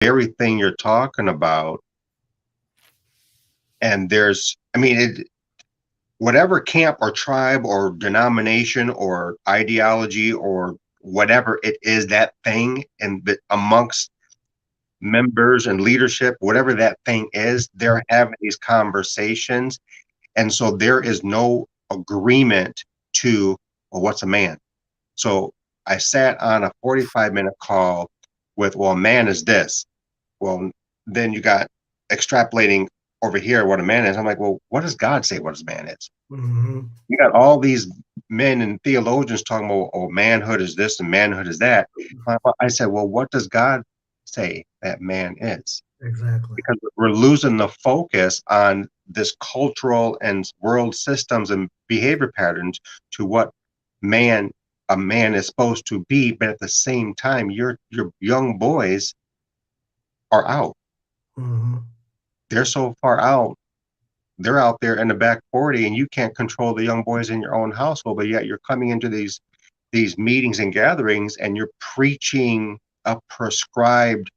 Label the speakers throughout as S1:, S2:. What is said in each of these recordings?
S1: very thing you're talking about. And whatever camp or tribe or denomination or ideology or whatever it is, that thing, and amongst members and leadership, whatever that thing is, they're having these conversations. And so there is no agreement to, well, what's a man? So I sat on a 45-minute call with, well, a man is this. Well, then you got extrapolating over here what a man is. I'm like, well, what does God say what a man is?
S2: Mm-hmm.
S1: You got all these men and theologians talking about, oh, manhood is this and manhood is that. I said, well, what does God say that man is?
S2: Exactly.
S1: Because we're losing the focus on this cultural and world systems and behavior patterns to what man a man is supposed to be, but at the same time, your young boys are out.
S2: Mm-hmm.
S1: They're so far out. They're out there in the back 40, and you can't control the young boys in your own household, but yet you're coming into these meetings and gatherings, and you're preaching a prescribed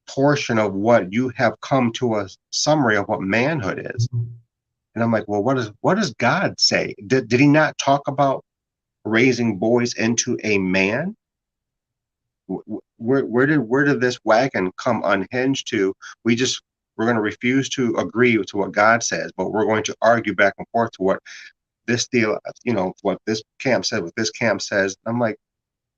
S1: portion of what you have come to a summary of what manhood is. And I'm like, well, what does God say? Did he not talk about raising boys into a man? Where did this wagon come unhinged to? We're going to refuse to agree to what God says, but we're going to argue back and forth to what this deal, what this camp said, what this camp says. I'm like,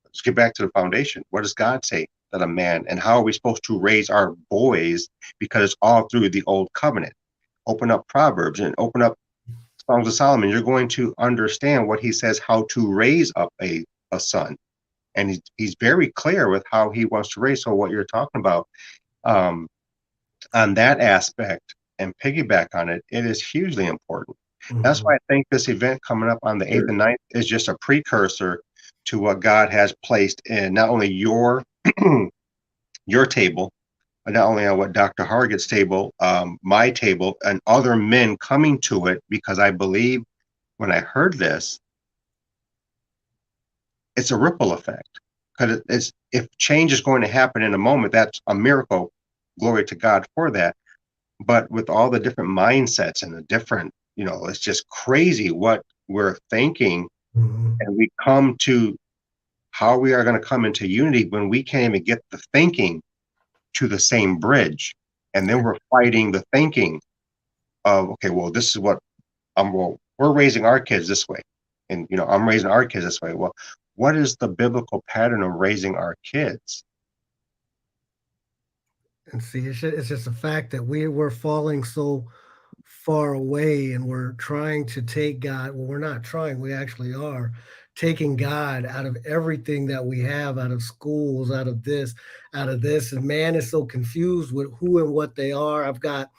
S1: let's get back to the foundation. What does God say that a man, and how are we supposed to raise our boys? Because it's all through the old covenant. Open up Proverbs and open up Songs of Solomon. You're going to understand what he says, how to raise up a son. And he's very clear with how he wants to raise. So what you're talking about, um, on that aspect and piggyback on it, it is hugely important. That's
S2: Mm-hmm.
S1: why I think this event coming up on the 8th and 9th is just a precursor to what God has placed in not only your your table, but not only on what Dr. Hargett's table, my table, and other men coming to it, because I believe when I heard this, it's a ripple effect. Because if change is going to happen in a moment, that's a miracle. Glory to God for that. But with all the different mindsets and the different, it's just crazy what we're thinking.
S2: Mm-hmm.
S1: And we come to how we are going to come into unity when we can't even get the thinking to the same bridge. And then we're fighting the thinking of, okay, well, this is what we're raising our kids this way. And, I'm raising our kids this way. Well, what is the biblical pattern of raising our kids?
S2: And see, it's just a fact that we're falling so far away, and we're trying to take God. Well, we're not trying, we actually are taking God out of everything that we have, out of schools, out of this, out of this. And man is so confused with who and what they are. I've got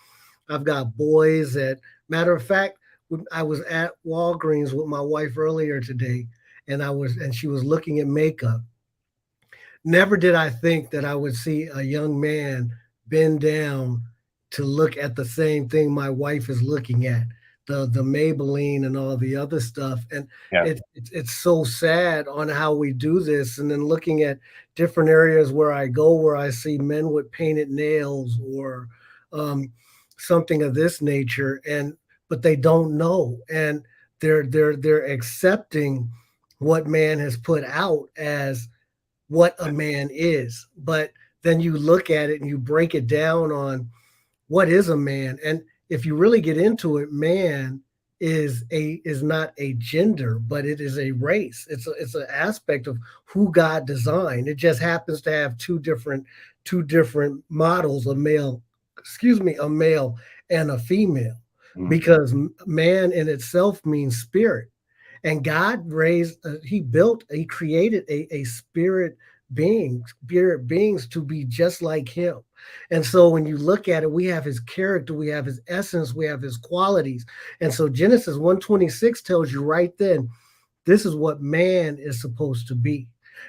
S2: boys that, matter of fact, when I was at Walgreens with my wife earlier today, and she was looking at makeup. Never did I think that I would see a young man bend down to look at the same thing my wife is looking at, the Maybelline and all the other stuff. And
S1: Yeah.
S2: it's so sad on how we do this. And then looking at different areas where I go, where I see men with painted nails or um, something of this nature, and but they don't know, and they're accepting what man has put out as what a man is. But then you look at it and you break it down on what is a man. And if you really get into it, man is not a gender, but it is a race. It's an aspect of who God designed. It just happens to have two different models, a male, a male and a female,
S1: Mhm.
S2: because man in itself means spirit. And God he created a spirit beings to be just like him. And so when you look at it, we have his character, we have his essence, we have his qualities. And so Genesis 1:26 tells you right then, this is what man is supposed to be.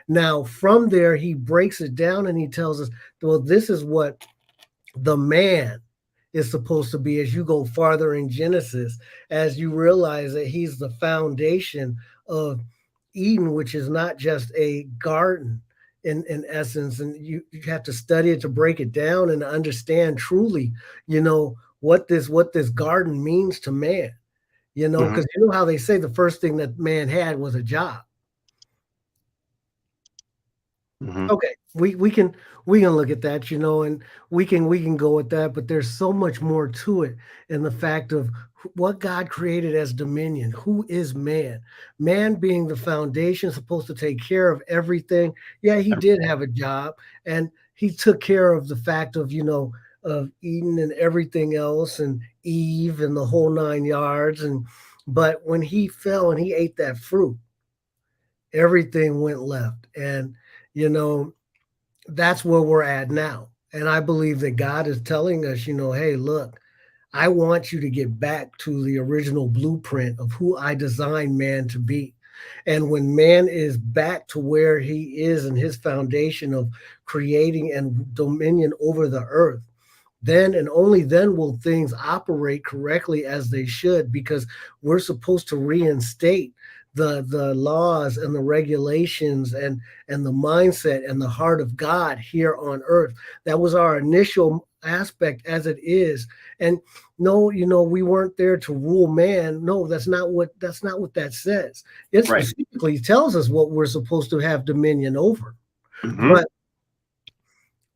S2: Now, from there, he breaks it down and he tells us, well, this is what the man is supposed to be as you go farther in Genesis, as you realize that he's the foundation of Eden, which is not just a garden. in essence, and you have to study it to break it down and understand truly, what this garden means to man.
S1: Hmm.
S2: Because you know how they say the first thing that man had was a job.
S1: Hmm.
S2: Okay, we can look at that, and we can go with that, but there's so much more to it in the fact of what God created as dominion. Who is man? Man being the foundation, supposed to take care of everything. Yeah, he did have a job, and he took care of the fact of of Eden and everything else, and Eve and the whole 9 yards, and but when he fell and he ate that fruit, everything went left, and you know that's where we're at now. And I believe that God is telling us, hey, look, I want you to get back to the original blueprint of who I designed man to be. And when man is back to where he is in his foundation of creating and dominion over the earth, then and only then will things operate correctly as they should, because we're supposed to reinstate the laws and the regulations and the mindset and the heart of God here on earth. That was our initial aspect as it is. And no, we weren't there to rule man. No, that's not what that says. It
S1: Right.
S2: specifically tells us what we're supposed to have dominion over.
S1: Hmm.
S2: But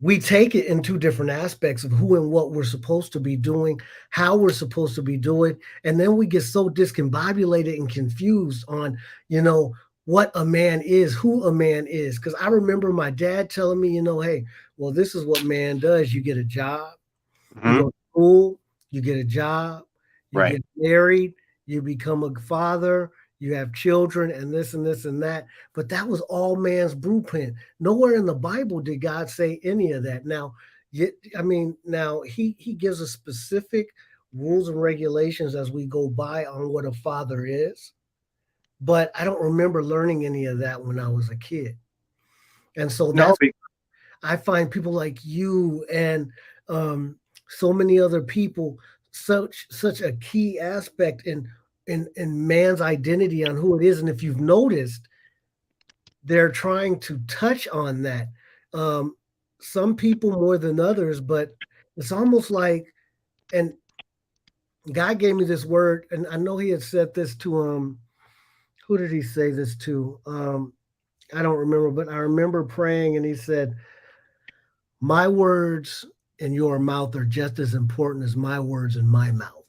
S2: we take it in two different aspects of who and what we're supposed to be doing, how we're supposed to be doing, and then we get so discombobulated and confused on, you know, what a man is, who a man is. Because I remember my dad telling me, hey, well, this is what man does. You get a job, you
S1: Hmm.
S2: go to school, you get a job, you
S1: Right.
S2: get married, you become a father, you have children, and this and this and that. But that was all man's blueprint. Nowhere in the Bible did God say any of that. Now, now he gives us specific rules and regulations as we go by on what a father is. But I don't remember learning any of that when I was a kid. And so
S1: No.
S2: that's I find people like you and um, so many other people such a key aspect in man's identity on who it is. And if you've noticed, they're trying to touch on that. Um, some people more than others, but it's almost like, and God gave me this word, and I know He had said this to who did He say this to? I don't remember, but I remember praying, and He said, my words in your mouth are just as important as my words in my mouth.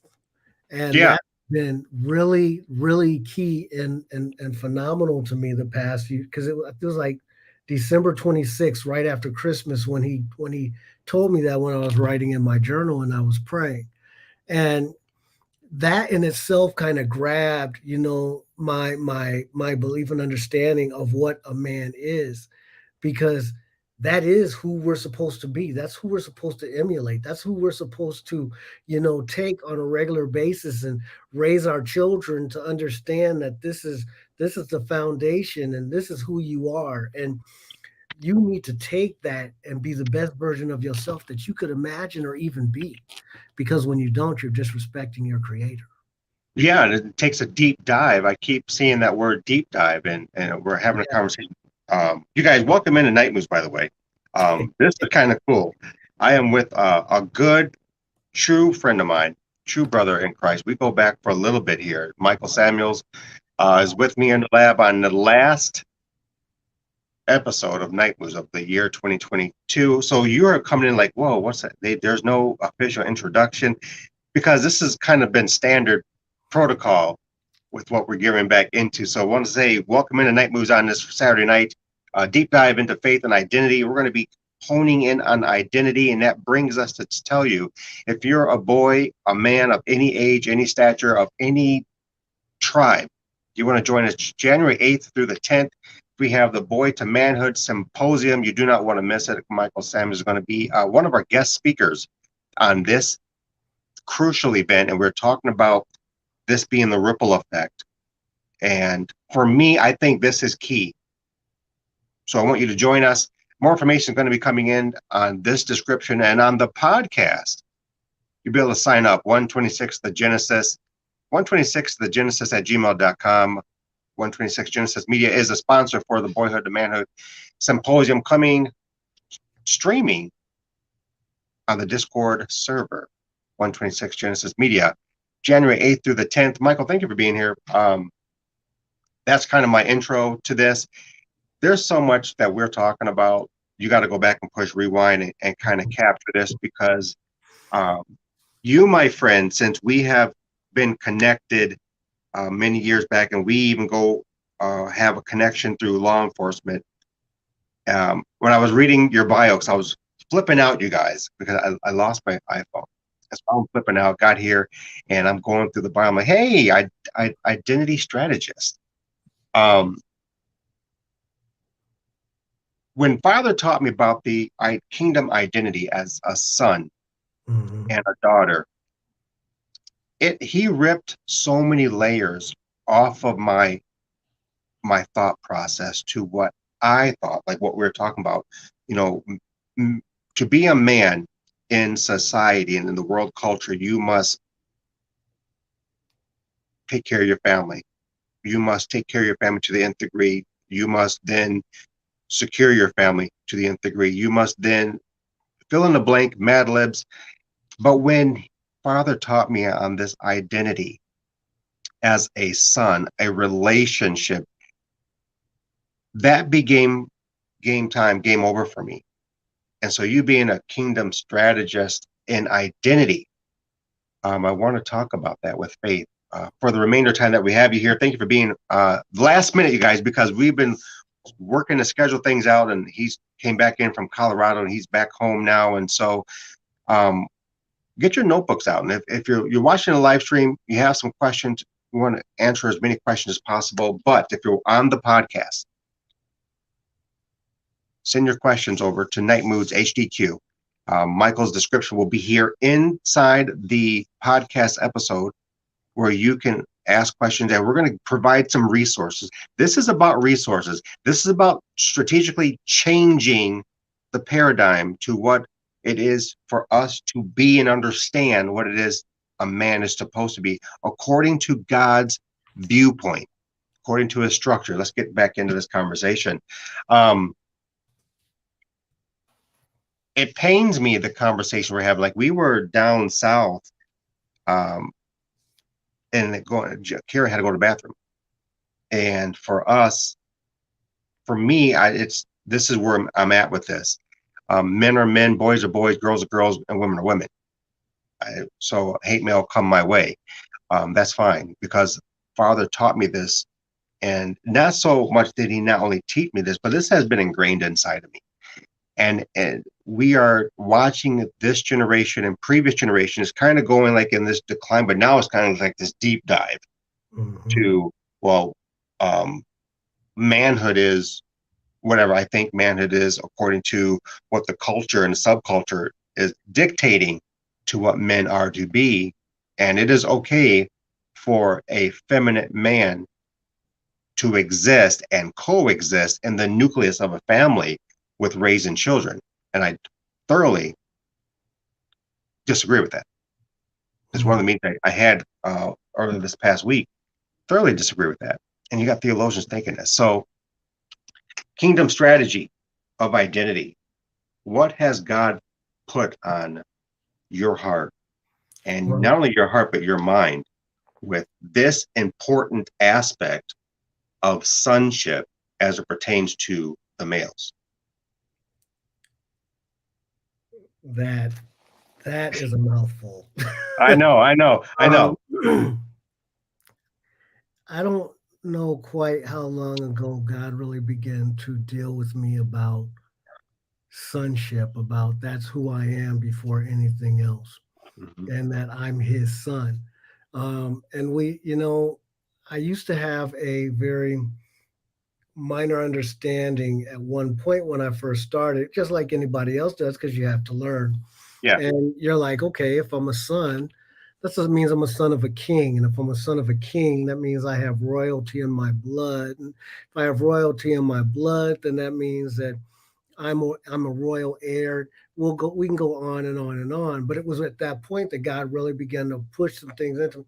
S2: And
S1: Yeah.
S2: that's been really, really key and phenomenal to me the past few, because it was like December 26th, right after Christmas, when he told me that, when I was writing in my journal and I was praying. And that in itself kind of grabbed, my belief and understanding of what a man is, because that is who we're supposed to be. That's who we're supposed to emulate. That's who we're supposed to, take on a regular basis and raise our children to understand that this is the foundation and this is who you are. And you need to take that and be the best version of yourself that you could imagine or even be. Because when you don't, you're disrespecting your creator.
S1: Yeah, and it takes a deep dive. I keep seeing that word deep dive, and we're having a
S2: Yeah.
S1: conversation. You guys, welcome into Night Moves, by the way. This is kind of cool. I am with a good, true friend of mine, true brother in Christ. We go back for a little bit here. Michael Samuels is with me in the lab on the last episode of Night Moves of the year 2022. So you're coming in like, whoa, what's that? There's no official introduction, because this has kind of been standard protocol with what we're gearing back into. So I want to say welcome into Night Moves on this Saturday night. Deep dive into faith and identity. We're going to be honing in on identity, and that brings us to tell you, if you're a boy, a man of any age, any stature, of any tribe, you want to join us January 8th through the 10th. We have the Boy to Manhood Symposium. You do not want to miss it. Michael Samuels is going to be one of our guest speakers on this crucial event, and we're talking about this being the ripple effect. And for me, I think this is key. So I want you to join us. More information is going to be coming in on this description and on the podcast. You'll be able to sign up. 126 The Genesis, 126 The Genesis at gmail.com. 126 Genesis Media is a sponsor for the Boyhood to Manhood Symposium coming streaming on the Discord server, 126 Genesis Media, January 8th through the 10th. Michael, thank you for being here. That's kind of my intro to this. There's so much that we're talking about. You got to go back and push rewind and kind of capture this because um, you, my friend, since we have been connected many years back, and we even go have a connection through law enforcement. When I was reading your bio, because I was flipping out, you guys, because I lost my iPhone. That's why I'm flipping out. Got here, and I'm going through the bio. I'm like, hey, Identity Strategist. Um, when Father taught me about the kingdom identity as a son
S2: Mhm.
S1: and a daughter, he ripped so many layers off of my thought process to what I thought, like what we were talking about. You know, to be a man in society and in the world culture, you must take care of your family. You must take care of your family to the nth degree. You must then secure your family to the nth degree. You must then fill in the blank, Mad Libs. But when Father taught me on this identity as a son, a relationship, that became game time, game over for me. And so, you being a kingdom strategist in identity, I want to talk about that with Faith. For the remainder time that we have you here, thank you for being last minute, you guys, because we've been working to schedule things out, and he's came back in from Colorado, and he's back home now. And so, um, get your notebooks out. And if you're watching a live stream, you have some questions, we want to answer as many questions as possible. But if you're on the podcast, send your questions over to Night Moods HDQ. Michael's description will be here inside the podcast episode where you can ask questions, and we're going to provide some resources. This is about resources. This is about strategically changing the paradigm to what it is for us to be and understand what it is a man is supposed to be according to God's viewpoint, according to his structure. Let's get back into this conversation. Um, it pains me, the conversation we're having. Like, we were down south, um, and Kara had to go to the bathroom. And for us, for me, this is where I'm at with this. Men are men, boys are boys, girls are girls, and women are women. So hate mail come my way. That's fine, because Father taught me this, and not so much did he not only teach me this, but this has been ingrained inside of me. And we are watching this generation and previous generations kind of going like in this decline, but now it's kind of like this deep dive
S2: Mhm.
S1: to, well, um, manhood is whatever I think manhood is according to what the culture and the subculture is dictating to what men are to be. And it is okay for a feminine man to exist and coexist in the nucleus of a family with raising children. And I thoroughly disagree with that. It's one of the
S2: Mhm.
S1: meetings I had earlier this past week. Thoroughly disagree with that. And you got theologians thinking this. So, kingdom strategy of identity. What has God put on your heart, and
S2: Well,
S1: not only your heart, but your mind, with this important aspect of sonship as it pertains to the males?
S2: that that is a mouthful.
S1: I know, I know, I know.
S2: um, I don't know quite how long ago God really began to deal with me about sonship, about that's who I am before anything else,
S1: Mhm.
S2: and that I'm his son. And I used to have a very minor understanding at one point when I first started, just like anybody else does, because you have to learn.
S1: Yeah.
S2: And you're like, okay, if I'm a son, that just means I'm a son of a king. And if I'm a son of a king, that means I have royalty in my blood. And if I have royalty in my blood, then that means that I'm a royal heir. We can go on and on and on. But it was at that point that God really began to push some things into.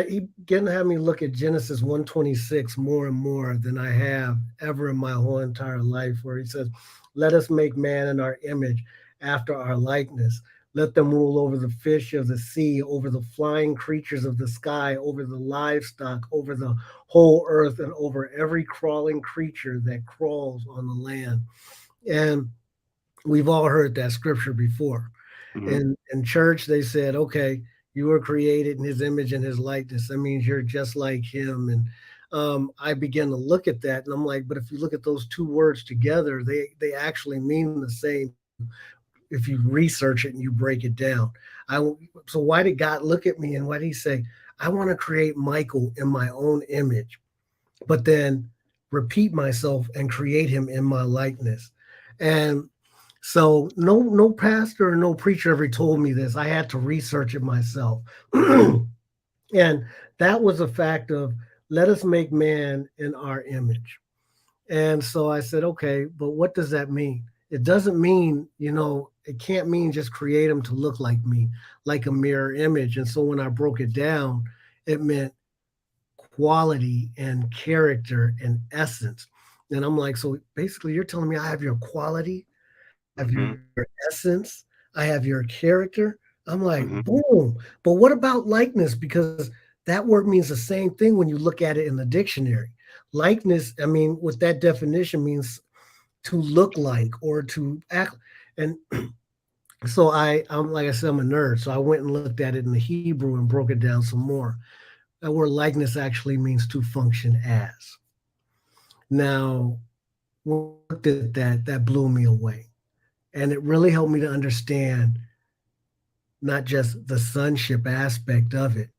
S2: he began to have me look at Genesis 126 more and more than I have ever in my whole entire life, where he says, let us make man in our image after our likeness. Let them rule over the fish of the sea, over the flying creatures of the sky, over the livestock, over the whole earth, and over every crawling creature that crawls on the land. And we've all heard that scripture before.
S1: Hmm.
S2: In church, they said, okay, you were created in his image and his likeness. That means you're just like him. And I began to look at that, and I'm like, but if you look at those two words together, they actually mean the same if you research it and you break it down. I so why did God look at me and why did he say, I want to create Michael in my own image, but then repeat myself and create him in my likeness? And so no pastor or no preacher ever told me this. I had to research it myself. And that was a fact of let us make man in our image. And so I said, okay, but what does that mean? It doesn't mean, it can't mean just create him to look like me, like a mirror image. And so when I broke it down, it meant quality and character and essence. And I'm like, so basically, you're telling me I have your quality, I have your
S1: Hmm.
S2: essence, I have your character. I'm like,
S1: Hmm.
S2: boom. But what about likeness? Because that word means the same thing when you look at it in the dictionary. Likeness, I mean, what that definition means to look like or to act. And so I'm like I said, I'm a nerd. So I went and looked at it in the Hebrew and broke it down some more. That word likeness actually means to function as. Now, when I looked at that, that blew me away. And it really helped me to understand not just the sonship aspect of it,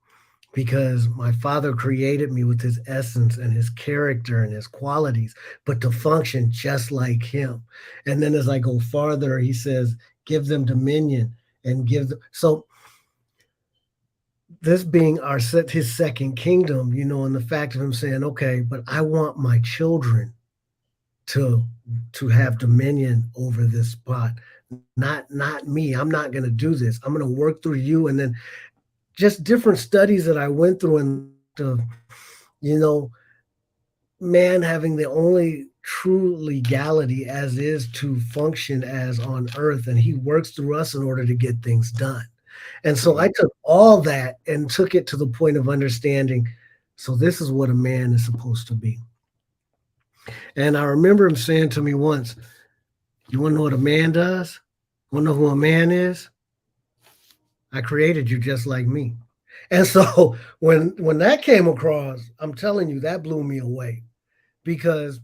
S2: because my father created me with his essence and his character and his qualities, but to function just like him. And then as I go farther, he says, give them dominion and give them. So this being his second kingdom, and the fact of him saying, okay, but I want my children to to have dominion over this spot, not me. I'm not going to do this. I'm going to work through you. And then just different studies that I went through, and of you know man having the only true legality as is to function as on earth, and he works through us in order to get things done. And so I
S1: Hmm.
S2: took all that and took it to the point of understanding, so this is what a man is supposed to be. And I remember him saying to me once, you want to know what a man does? Want to know who a man is? I created you just like me. And so when that came across, I'm telling you, that blew me away, because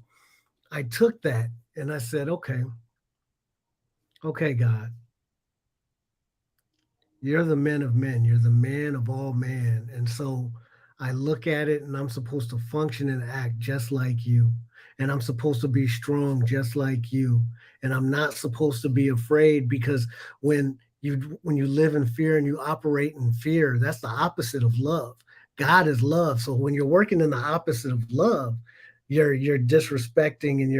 S2: I took that and I said, okay, God, you're the man of men. You're the man of all man. And so I look at it and I'm supposed to function and act just like you. And I'm supposed to be strong just like you. And I'm not supposed to be afraid, because when you live in fear and you operate in fear, that's the opposite of love. God is love. So when you're working in the opposite of love, you're disrespecting, and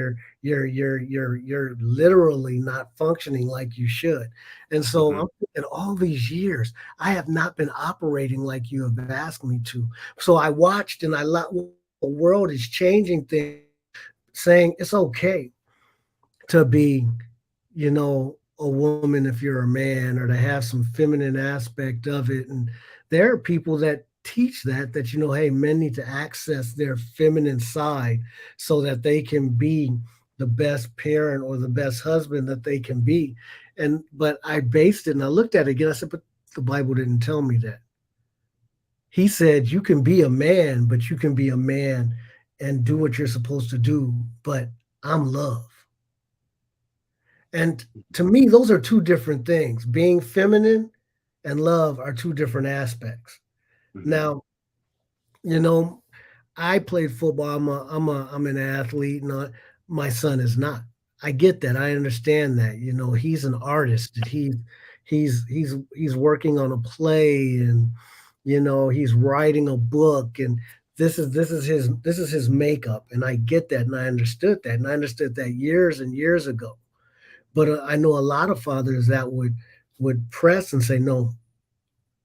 S2: you're literally not functioning like you should. And so
S1: Hmm.
S2: I'm thinking, all these years, I have not been operating like you have asked me to. So I watched and the world is changing things, saying it's okay to be, a woman if you're a man, or to have some feminine aspect of it. And there are people that teach that, hey, men need to access their feminine side so that they can be the best parent or the best husband that they can be. But I based it and I looked at it again. I said, but the Bible didn't tell me that. He said you can be a man, but you can be a man and do what you're supposed to do, but I'm love. And to me, those are two different things. Being feminine and love are two different aspects.
S1: Hmm.
S2: Now, you know, I played football. I'm an athlete, and my son is not. I get that. I understand that. He's an artist. He's working on a play, and he's writing a book, and this is his makeup, and I get that, and I understood that, and I understood that years and years ago. But I know a lot of fathers that would press and say, no,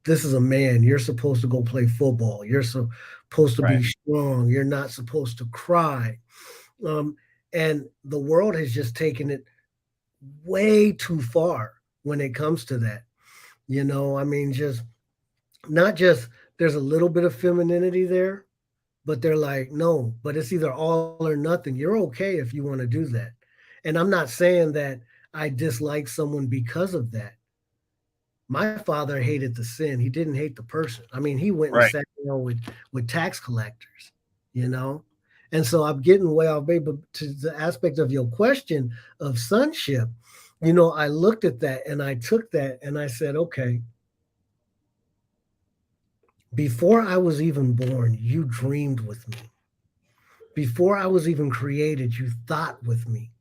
S2: This is a man. You're supposed to go play football. You're supposed to
S1: Right.
S2: be strong. You're not supposed to cry. Um, and the world has just taken it way too far when it comes to that. I mean, just not just there's a little bit of femininity there, but they're like, no, but it's either all or nothing. You're okay if you want to do that. And I'm not saying that I dislike someone because of that. My father hated the sin. He didn't hate the person. I mean, he went and
S1: Right.
S2: sat down with tax collectors, you know? And so I'm getting way off base, but to the aspect of your question of sonship, I looked at that and I took that and I said, okay, before I was even born, you dreamed with me. Before I was even created, you thought with me.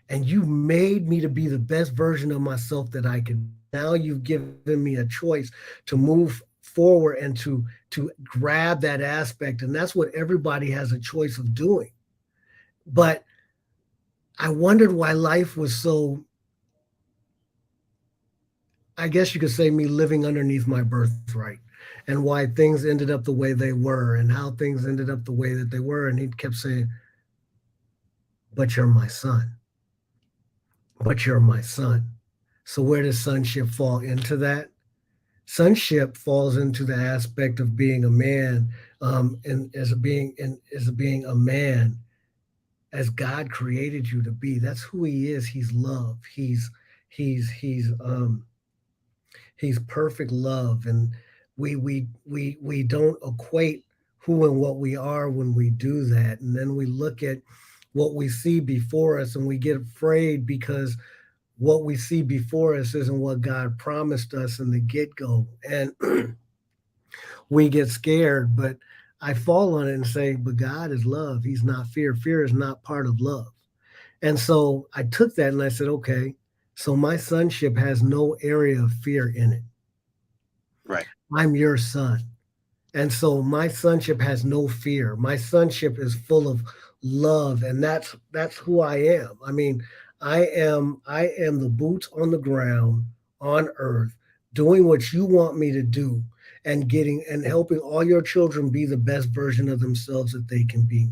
S2: And you made me to be the best version of myself that I could be. And now you've given me a choice to move forward and to grab that aspect. And that's what everybody has a choice of doing. But I wondered why life was so, I guess you could say, me living underneath my birthright, and why things ended up the way they were and how things ended up the way that they were. And he kept saying, but you're my son. But you're my son. So where does sonship fall into that? Sonship falls into the aspect of being a man, and as being a man, as God created you to be. That's who He is. He's love. He's He's perfect love, and we don't equate who and what we are when we do that, and then we look at what we see before us, and we get afraid because what we see before us isn't what God promised us in the get go. And we get scared, but I fall on it and say, but God is love. He's not fear. Fear is not part of love. And so I took that and I said, okay, so my sonship has no area of fear in it.
S1: Right.
S2: I'm your son. And so my sonship has no fear. My sonship is full of love, and that's who I am. I mean, I am the boots on the ground on earth, doing what you want me to do, and getting and helping all your children be the best version of themselves that they can be.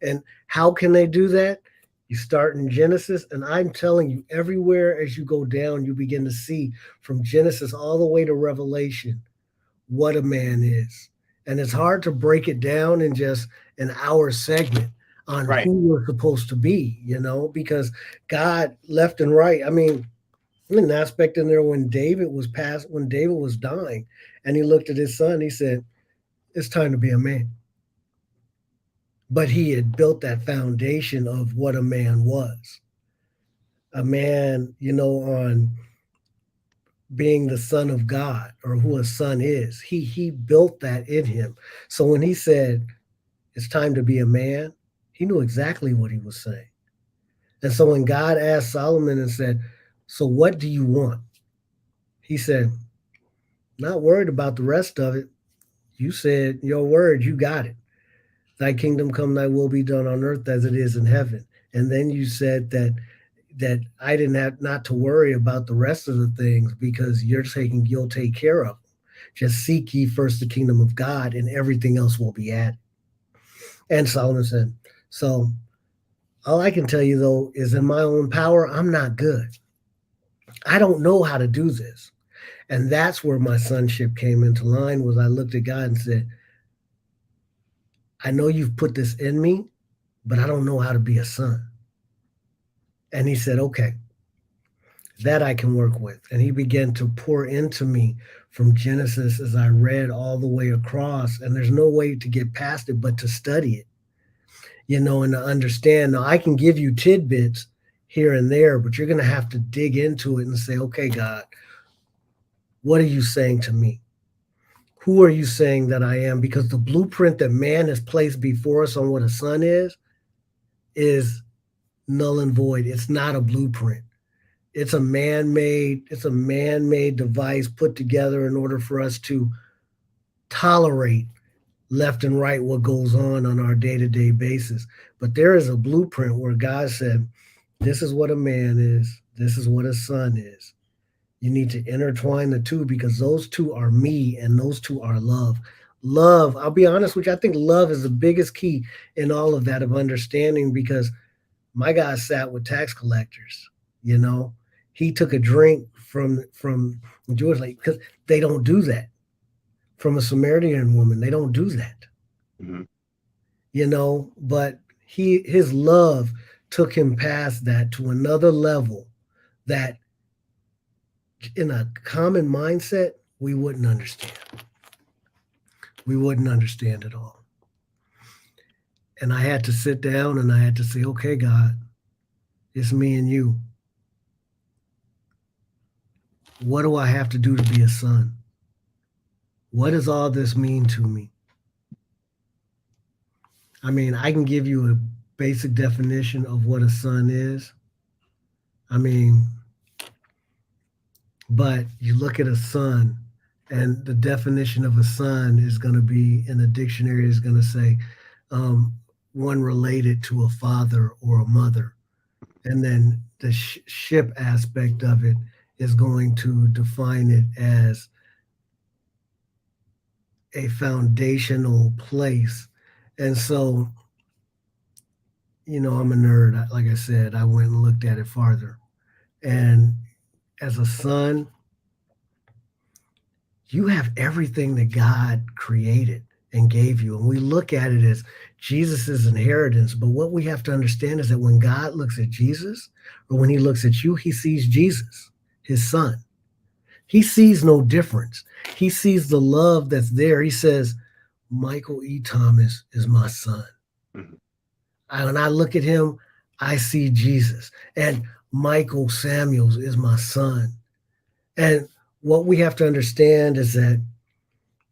S2: And how can they do that? You start in Genesis, and I'm telling you, everywhere as you go down, you begin to see from Genesis all the way to Revelation what a man is. And it's hard to break it down in just an hour segment on
S1: Right.
S2: who we're supposed to be, because God left and right. I mean, an aspect in there when David was dying, and he looked at his son, he said, it's time to be a man. But he had built that foundation of what a man was. A man, on being the son of God, or who a son is. He built that in him. So when he said it's time to be a man, he knew exactly what he was saying. And so when God asked Solomon and said, so what do you want? He said, not worried about the rest of it. You said your word, you got it. Thy kingdom come, thy will be done on earth as it is in heaven. And then you said that I didn't have not to worry about the rest of the things because you'll take care of them. Just seek ye first the kingdom of God, and everything else will be added. And Solomon said, so all I can tell you though is in my own power, I'm not good. I don't know how to do this. And that's where my sonship came into line. Was I looked at God and said, I know you've put this in me, but I don't know how to be a son. And he said, okay, that I can work with. And he began to pour into me from Genesis as I read all the way across. And there's no way to get past it but to study it, and to understand. Now, I can give you tidbits here and there, but you're going to have to dig into it and say, okay, God, what are you saying to me? Who are you saying that I am? Because the blueprint that man has placed before us on what a son is null and void. It's not a blueprint. It's a man-made device put together in order for us to tolerate left and right what goes on our day-to-day basis. But there is a blueprint where God said, this is what a man is, this is what a son is. You need to intertwine the two because those two are me and those two are love. Love, I'll be honest with you, I think love is the biggest key in all of that of understanding because my guy sat with tax collectors, you know. He took a drink from the Jewish lady because they don't do that. From a Samaritan woman, they don't do that,
S1: Hmm.
S2: you know, but his love took him past that to another level that in a common mindset we wouldn't understand. We wouldn't understand at all. And I had to sit down and I had to say, okay, God, it's me and you. What do I have to do to be a son? What does all this mean to me? I mean, I can give you a basic definition of what a son is. I mean, but you look at a son, and the definition of a son is going to be in the dictionary is going to say um, one related to a father or a mother. And then the ship aspect of it is going to define it as a foundational place. And so, you know, I'm a nerd. Like I said, I went and looked at it farther. And as a son, you have everything that God created and gave you. And we look at it as Jesus's inheritance. But what we have to understand is that when God looks at Jesus or when he looks at you, he sees Jesus, his son. He sees no difference. He sees the love that's there. He says, Michael E. Thomas is my son.
S1: Hmm.
S2: When I look at him, I see Jesus. And Michael Samuels is my son. And what we have to understand is that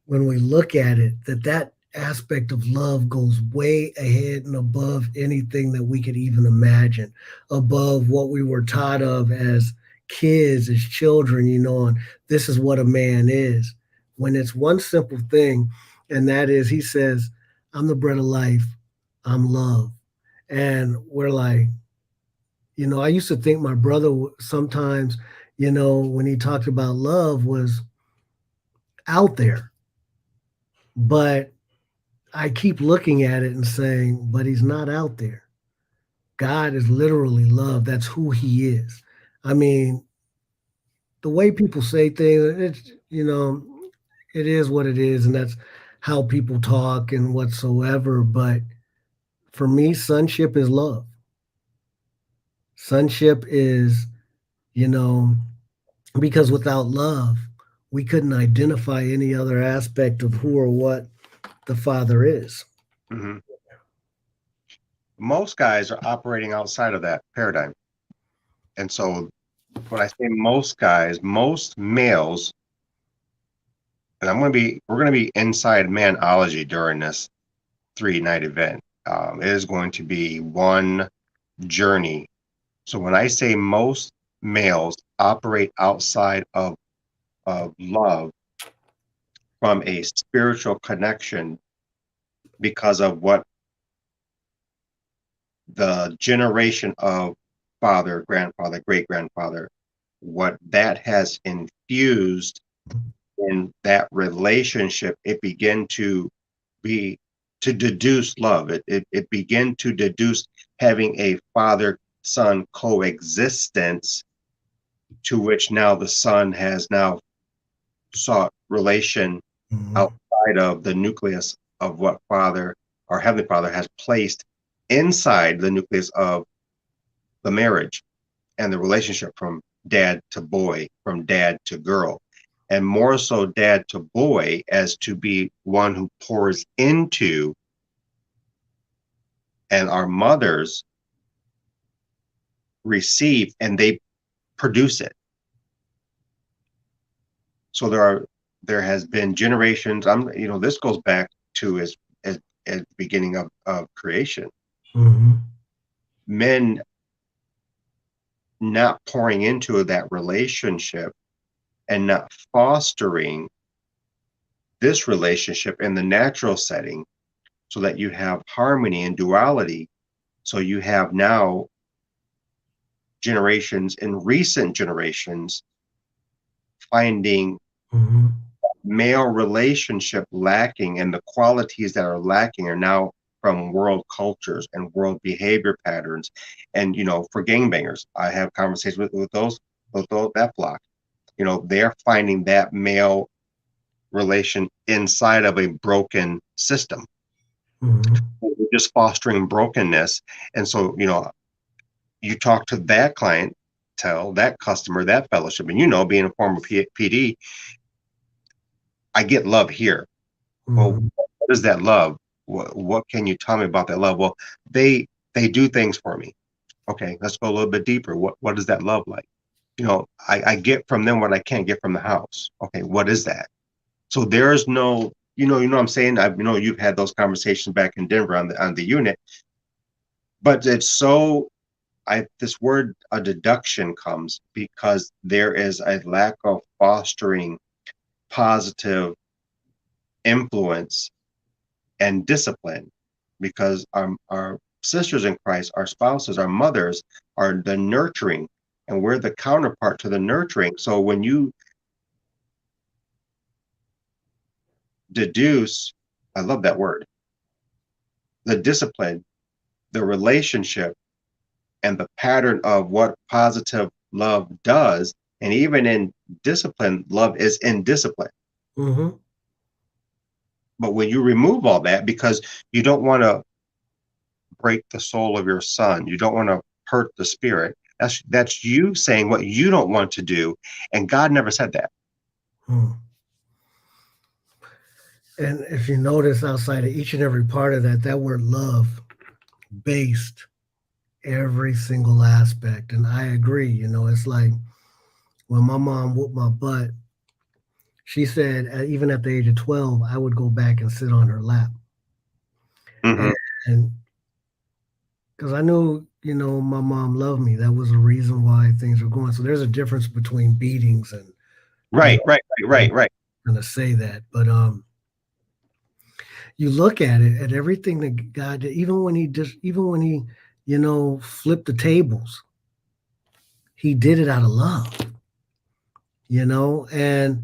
S2: when we look at it, that aspect of love goes way ahead and above anything that we could even imagine, above what we were taught of as kids, as children, you know, and this is what a man is. When it's one simple thing, and that is, he says, I'm the bread of life, I'm love. And we're like, you know, I used to think my brother sometimes, you know, when he talked about love was out there. But I keep looking at it and saying, but he's not out there. God is literally love. That's who he is. I mean, the way people say things, it's, you know, it is what it is. And that's how people talk and whatsoever. But for me, sonship is love. Sonship is, you know, because without love, we couldn't identify any other aspect of who or what the Father is.
S1: Hmm. Most guys are operating outside of that paradigm. And so when I say most guys, most males, and we're going to be inside manology during this 3-night event. It is going to be one journey. So when I say most males operate outside of love from a spiritual connection because of what the generation of father, grandfather, great grandfather, what that has infused in that relationship, it began to be to deduce love. It began to deduce having a father son coexistence, to which now the son has now sought relation
S2: Mhm.
S1: outside of the nucleus of what father or heavenly father has placed inside the nucleus of the marriage and the relationship from dad to boy, from dad to girl, and more so dad to boy as to be one who pours into, and our mothers receive and they produce it. So there has been generations. This goes back to as the beginning of creation.
S2: Mhm.
S1: Men not pouring into that relationship and not fostering this relationship in the natural setting so that you have harmony and duality. So you have now generations in recent generations finding
S2: Mhm.
S1: male relationship lacking, and the qualities that are lacking are now from world cultures and world behavior patterns. And for gangbangers, I have conversations with that flock. They're finding that male relation inside of a broken system.
S2: Mhm.
S1: We're just fostering brokenness. And so, you talk to that client, tell that customer, that fellowship, and being a former PD, I get love here. Well,
S2: Mhm.
S1: what is that love? What can you tell me about that love? Well, they do things for me. Okay, let's go a little bit deeper. What is that love like? I get from them what I can't get from the house. Okay, what is that? So there's no, what I'm saying. You've had those conversations back in Denver on the unit, but it's so this word a deduction comes because there is a lack of fostering positive influence and discipline, because our sisters in Christ, our spouses, our mothers are the nurturing, and we're the counterpart to the nurturing. So when you deduce, I love that word, the discipline, the relationship, and the pattern of what positive love does, and even in discipline, love is in discipline.
S2: Mhm.
S1: But when you remove all that, because you don't want to break the soul of your son, you don't want to hurt the spirit. That's you saying what you don't want to do, and God never said that.
S2: Mhm. And if you notice outside of each and every part of that, that word love based every single aspect. And I agree, it's like when my mom whooped my butt, she said, even at the age of 12, I would go back and sit on her lap.
S1: Hmm.
S2: And because I knew, my mom loved me. That was the reason why things were going. So there's a difference between beatings and, you
S1: Right, right, right, right, right.
S2: going to say that. But you look at it, at everything that God did, even when he, flipped the tables, he did it out of love, and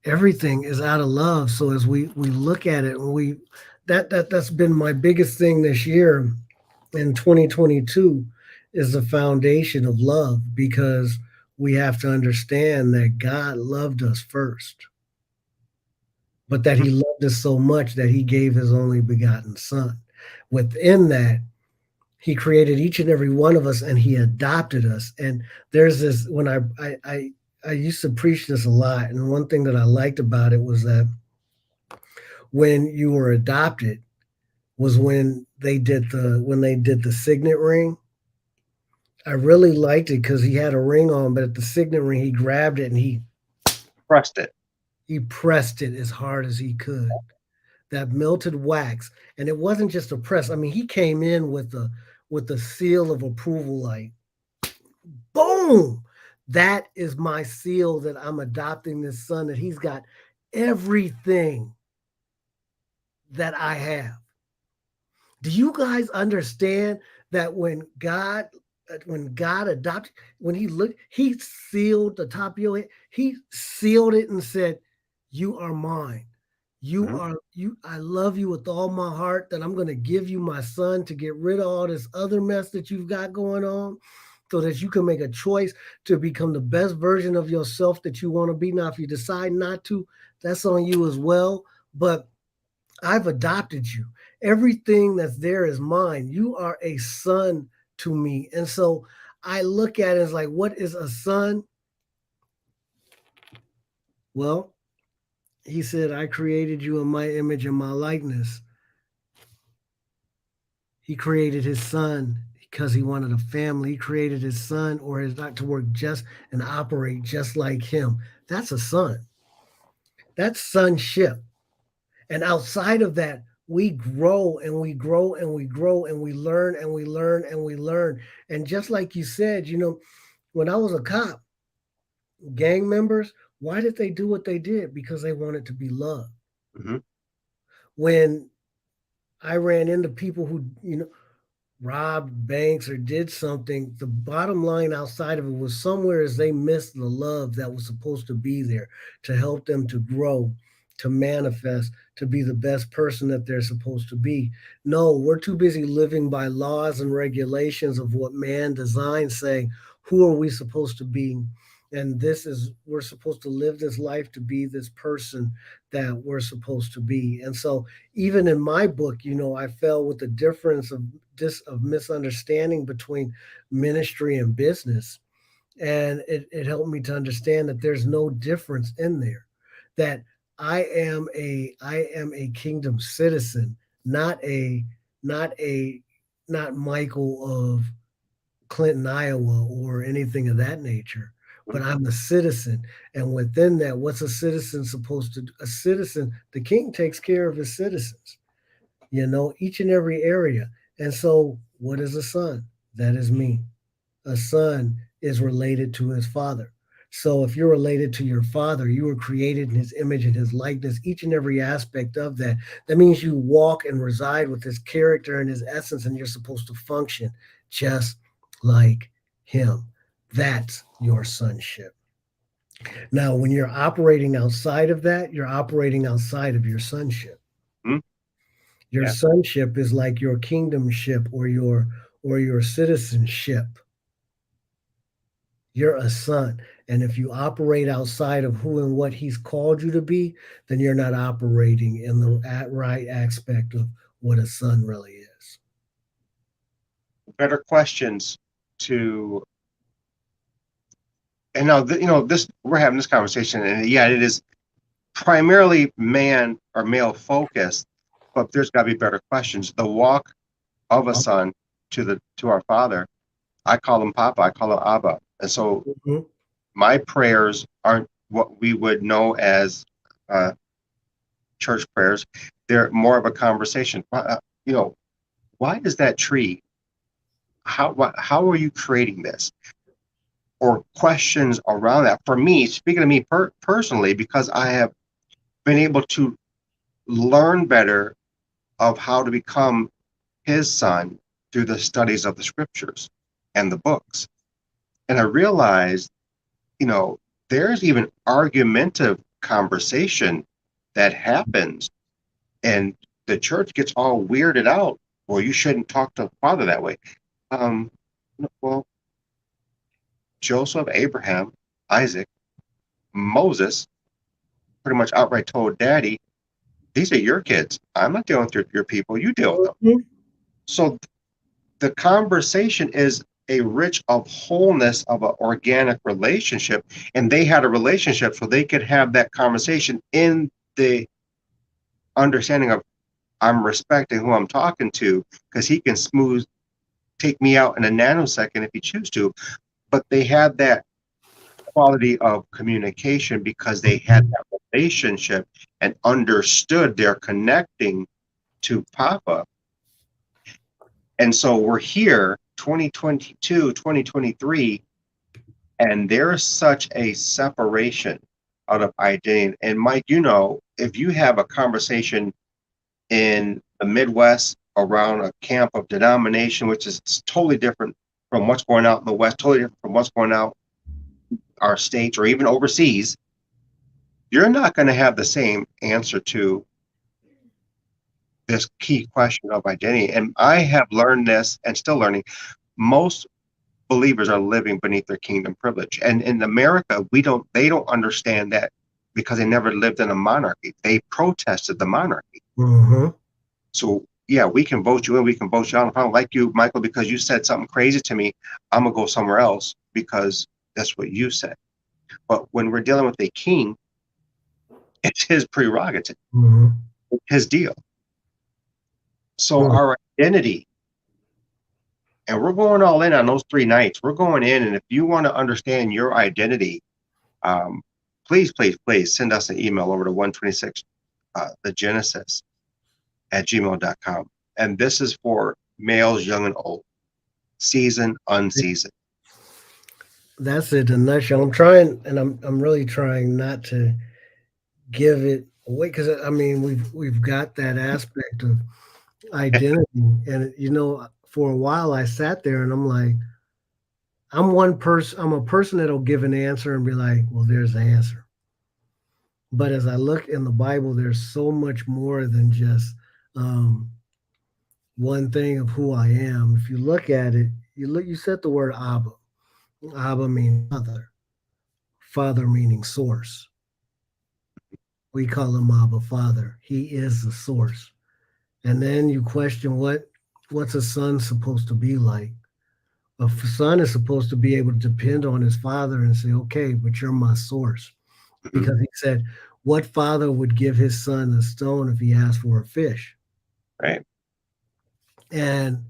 S2: everything is out of love. So as we look at it, and that's been my biggest thing this year in 2022 is the foundation of love, because we have to understand that God loved us first, but that
S1: Mhm.
S2: he loved us so much that he gave his only begotten son. Within that, he created each and every one of us and he adopted us. And there's this, when I used to preach this a lot, and one thing that I liked about it was that when you were adopted was when they did the signet ring. I really liked it because he had a ring on, but at the signet ring he grabbed it and
S1: Trust it.
S2: he pressed it as hard as he could. That melted wax, and it wasn't just a press. I mean, he came in with the seal of approval, like boom. That is my seal that I'm adopting this son, that he's got everything that I have. Do you guys understand that when God adopted, when he looked, he sealed the top of your head, he sealed it and said, "You are mine.
S1: Mhm.
S2: I love you with all my heart, that I'm going to give you my son to get rid of all this other mess that you've got going on, so that you can make a choice to become the best version of yourself that you want to be. Now, if you decide not to, that's on you as well. But I've adopted you. Everything that's there is mine. You are a son to me." And so I look at it as like, what is a son? Well, he said, "I created you in my image and my likeness." He created his son because he wanted a family. He created his son or his not to work just and operate just like him. That's a son. That's sonship. And outside of that, we grow and we grow and we grow and we learn and we learn and we learn. And just like you said, when I was a cop, gang members, why did they do what they did? Because they wanted to be loved.
S1: Mhm.
S2: When I ran into people who, robbed banks or did something, the bottom line outside of it was somewhere is they missed the love that was supposed to be there to help them to grow, to manifest, to be the best person that they're supposed to be. No, we're too busy living by laws and regulations of what man designed, saying, who are we supposed to be? And this is, we're supposed to live this life to be this person that we're supposed to be. And so, even in my book, I fell with the difference of misunderstanding between ministry and business, and it helped me to understand that there's no difference in there. That I am a kingdom citizen, not a not a not Michael of Clinton, Iowa, or anything of that nature. But I'm a citizen. And within that, what's a citizen supposed to do? A citizen, the king takes care of his citizens, each and every area. And so, what is a son? That is me. A son is related to his father. So, if you're related to your father, you were created in his image and his likeness, each and every aspect of that. That means you walk and reside with his character and his essence, and you're supposed to function just like him. That's your sonship. Now, when you're operating outside of that, you're operating outside of your sonship.
S1: Hmm?
S2: Your
S1: Yeah.
S2: sonship is like your kingdomship or your citizenship. You're a son. And if you operate outside of who and what he's called you to be, then you're not operating in the right aspect of what a son really is.
S1: Better questions to, and now, this, we're having this conversation, and yeah, it is primarily man or male focused, but there's got to be better questions. The walk of a son to our father, I call him Papa, I call him Abba. And so
S2: Mhm.
S1: my prayers aren't what we would know as uh, church prayers. They're more of a conversation. Why is that tree? How are you creating this? Or questions around that. For me, speaking of me personally, because I have been able to learn better of how to become his son through the studies of the scriptures and the books. And I realized, you know, there's even argumentative conversation that happens, and the church gets all weirded out. Well, you shouldn't talk to father that way. Um, well, Joseph, Abraham, Isaac, Moses pretty much outright told daddy, these are your kids. I'm not dealing with your people. You deal with them.
S2: Mhm.
S1: So the conversation is a rich of wholeness of an organic relationship, and they had a relationship so they could have that conversation in the understanding of, I'm respecting who I'm talking to, because he can take me out in a nanosecond if he chooses to. But they had that quality of communication because they had that relationship and understood they're connecting to Papa. And so we're here 2022, 2023, and there's such a separation out of identity. And Mike, if you have a conversation in the Midwest around a camp of denomination, which is totally different from what's going out in the West, totally different from what's going out our states or even overseas, you're not going to have the same answer to this key question of identity. And I have learned this and still learning. Most believers are living beneath their kingdom privilege. And in America, they don't understand that because they never lived in a monarchy. They protested the monarchy.
S2: Mhm.
S1: So yeah, we can vote you in, we can vote you out. If I don't like you, Michael, because you said something crazy to me, I'm gonna go somewhere else because that's what you said. But when we're dealing with a king, it's his prerogative,
S2: Mhm.
S1: it's his deal. So
S2: Mhm.
S1: our identity, and we're going all in on those 3 nights. We're going in, and if you want to understand your identity, um, please, please, please send us an email over to 126 the Genesis at gmail.com. And this is for males, young and old, seasoned, unseasoned.
S2: That's it in a nutshell. I'm trying, and I'm really trying not to give it away because I mean we've got that aspect of identity, and for a while I sat there and I'm like, I'm one person, I'm a person that'll give an answer and be like, well, there's the answer. But as I look in the Bible, there's so much more than just um, one thing of who I am. If you look at it, you said the word Abba. Abba means father. Father meaning source. We call him Abba Father. He is the source. And then you question what's a son supposed to be like? A son is supposed to be able to depend on his father and say, okay, but you're my source.
S1: Hmm.
S2: Because he said, what father would give his son a stone if he asked for a fish?
S1: Right.
S2: And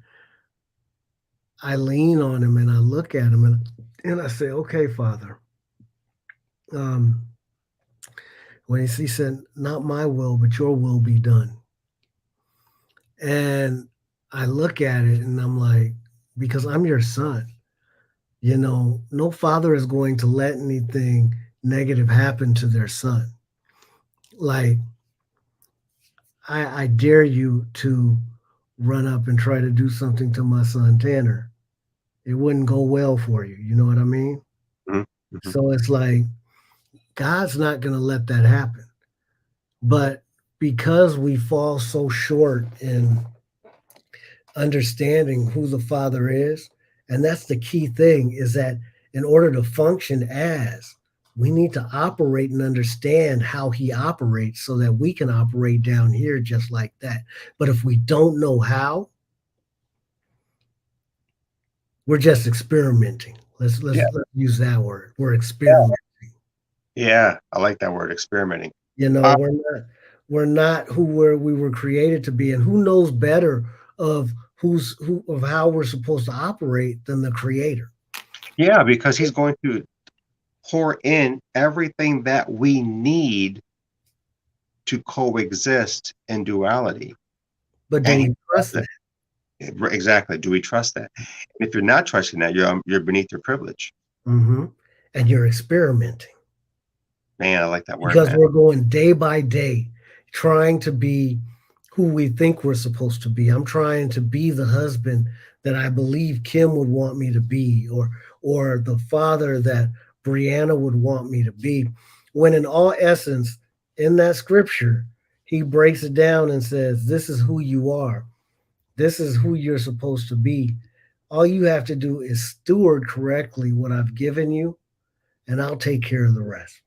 S2: I lean on him and I look at him and I say, okay, Father. Um, when he said, not my will, but your will be done. And I look at it and I'm like, because I'm your son, no father is going to let anything negative happen to their son. Like, I dare you to run up and try to do something to my son Tanner. It wouldn't go well for you. You know what I mean?
S1: Hmm. Hmm.
S2: So it's like, God's not going to let that happen. But because we fall so short in understanding who the Father is, and that's the key thing, is that in order to function as, we need to operate and understand how he operates so that we can operate down here just like that. But if we don't know how, we're just experimenting.
S1: Yeah.
S2: Let's use that word. We're
S1: Yeah.
S2: experimenting.
S1: Yeah. I like that word, experimenting.
S2: You know,
S1: Uh,
S2: we're not who we were created to be, and who knows better of who of how we're supposed to operate than the creator.
S1: yeah, because he's going to pour in everything that we need to coexist in duality.
S2: But do
S1: And he
S2: we
S1: does
S2: trust that?
S1: it. Exactly. Do we trust that? If you're not trusting that, you're beneath your privilege.
S2: Hmm. And you're experimenting
S1: Man, I like that word,
S2: because
S1: man.
S2: we're going day by day, trying to be who we think we're supposed to be. I'm trying to be the husband that I believe Kim would want me to be, or the father that Brianna would want me to be. When in all essence, in that scripture, he breaks it down and says, "This is who you are. This is who you're supposed to be. All you have to do is steward correctly what I've given you, and I'll take care of the rest."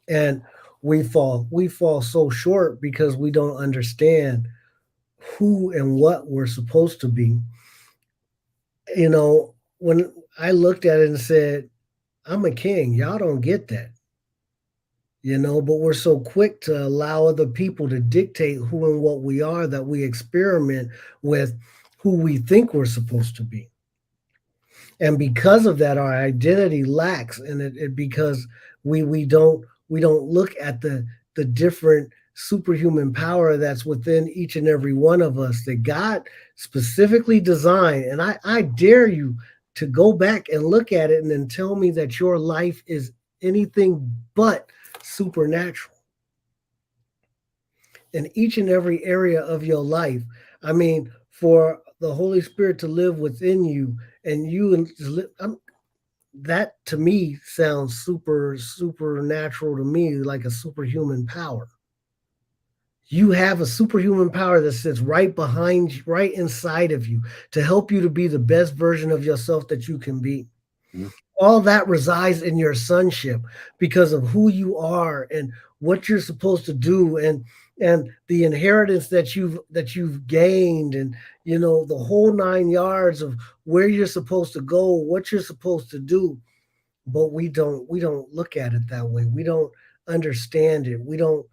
S2: And we fall so short because we don't understand who and what we're supposed to be. When I looked at it and said, I'm a king, y'all don't get that. But we're so quick to allow other people to dictate who and what we are that we experiment with who we think we're supposed to be. And because of that, our identity lacks, and it because we don't look at the different superhuman power that's within each and every one of us that God specifically designed. And I dare you to go back and look at it and then tell me that your life is anything but supernatural in each and every area of your life. I mean, for the Holy Spirit to live within you and that to me sounds supernatural to me, like a superhuman power. You have a superhuman power that sits right behind you, right inside of you, to help you to be the best version of yourself that you can be.
S1: Mhm.
S2: All that resides in your sonship because of who you are and what you're supposed to do, and the inheritance that you've gained, and the whole 9 yards of where you're supposed to go, what you're supposed to do. But we don't look at it that way. We don't understand it. We don't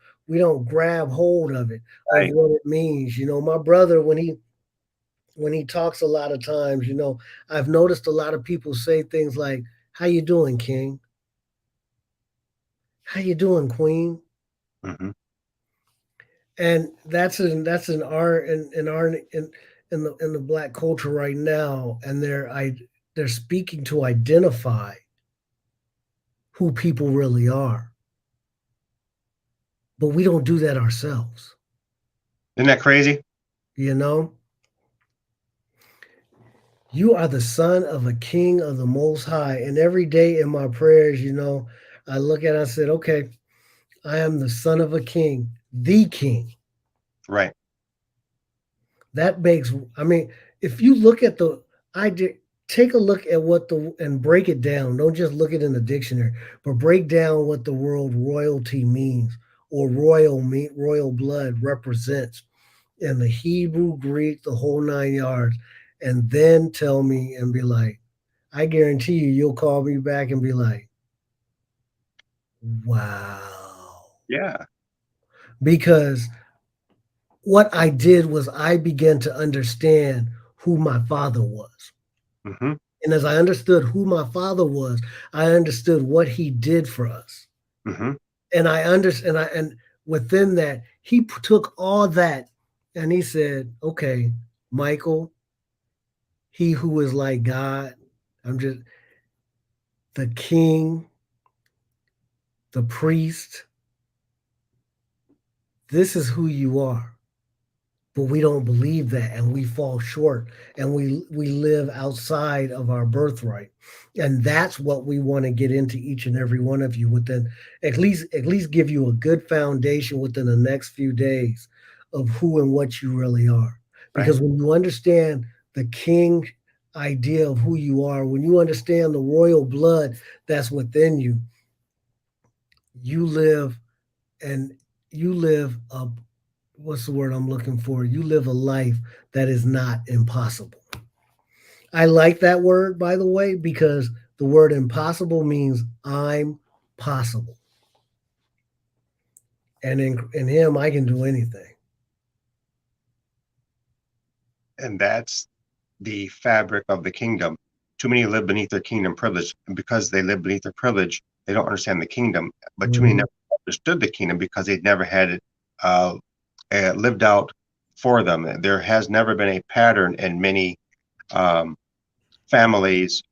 S2: grab hold of it, of
S1: Right.
S2: what it means. My brother, when he talks a lot of times, I've noticed a lot of people say things like, how you doing, King? How you doing, Queen?
S1: Hmm.
S2: And that's an art in the black culture right now, and they're speaking to identify who people really are. But we don't do that ourselves,
S1: Isn't that crazy?
S2: you know? You are the son of a king of the most high. And every day in my prayers, I look at it, I said, okay, I am the son of a king, the king.
S1: Right.
S2: That makes, I mean, if you look at the idea, take a look at and break it down. Don't just look at it in the dictionary, but break down what the word royalty means or royal blood represents in the Hebrew, Greek, the whole 9 yards. And then tell me and be like, I guarantee you'll call me back and be like, wow.
S1: Yeah.
S2: Because what I did was I began to understand who my father was.
S1: Hmm.
S2: And as I understood who my father was, I understood what he did for us.
S1: Hmm.
S2: And I understand, and within that, he took all that and he said, okay, Michael, he who is like God, I'm just the king, the priest, this is who you are. But we don't believe that and we fall short and we live outside of our birthright, and that's what we want to get into each and every one of you within at least give you a good foundation within the next few days of who and what you really are,
S1: Right.
S2: because when you understand the king idea of who you are, when you understand the royal blood that's within you, you live and you live a what's the word I'm looking for? You live a life that is not impossible. I like that word, by the way, because the word impossible means I'm possible. And in him, I can do anything.
S1: And that's the fabric of the kingdom. Too many live beneath their kingdom privilege, and because they live beneath their privilege, they don't understand the kingdom. But too many
S2: Mhm.
S1: never understood the kingdom because they'd never had it uh, lived out for them. There has never been a pattern in many um, families,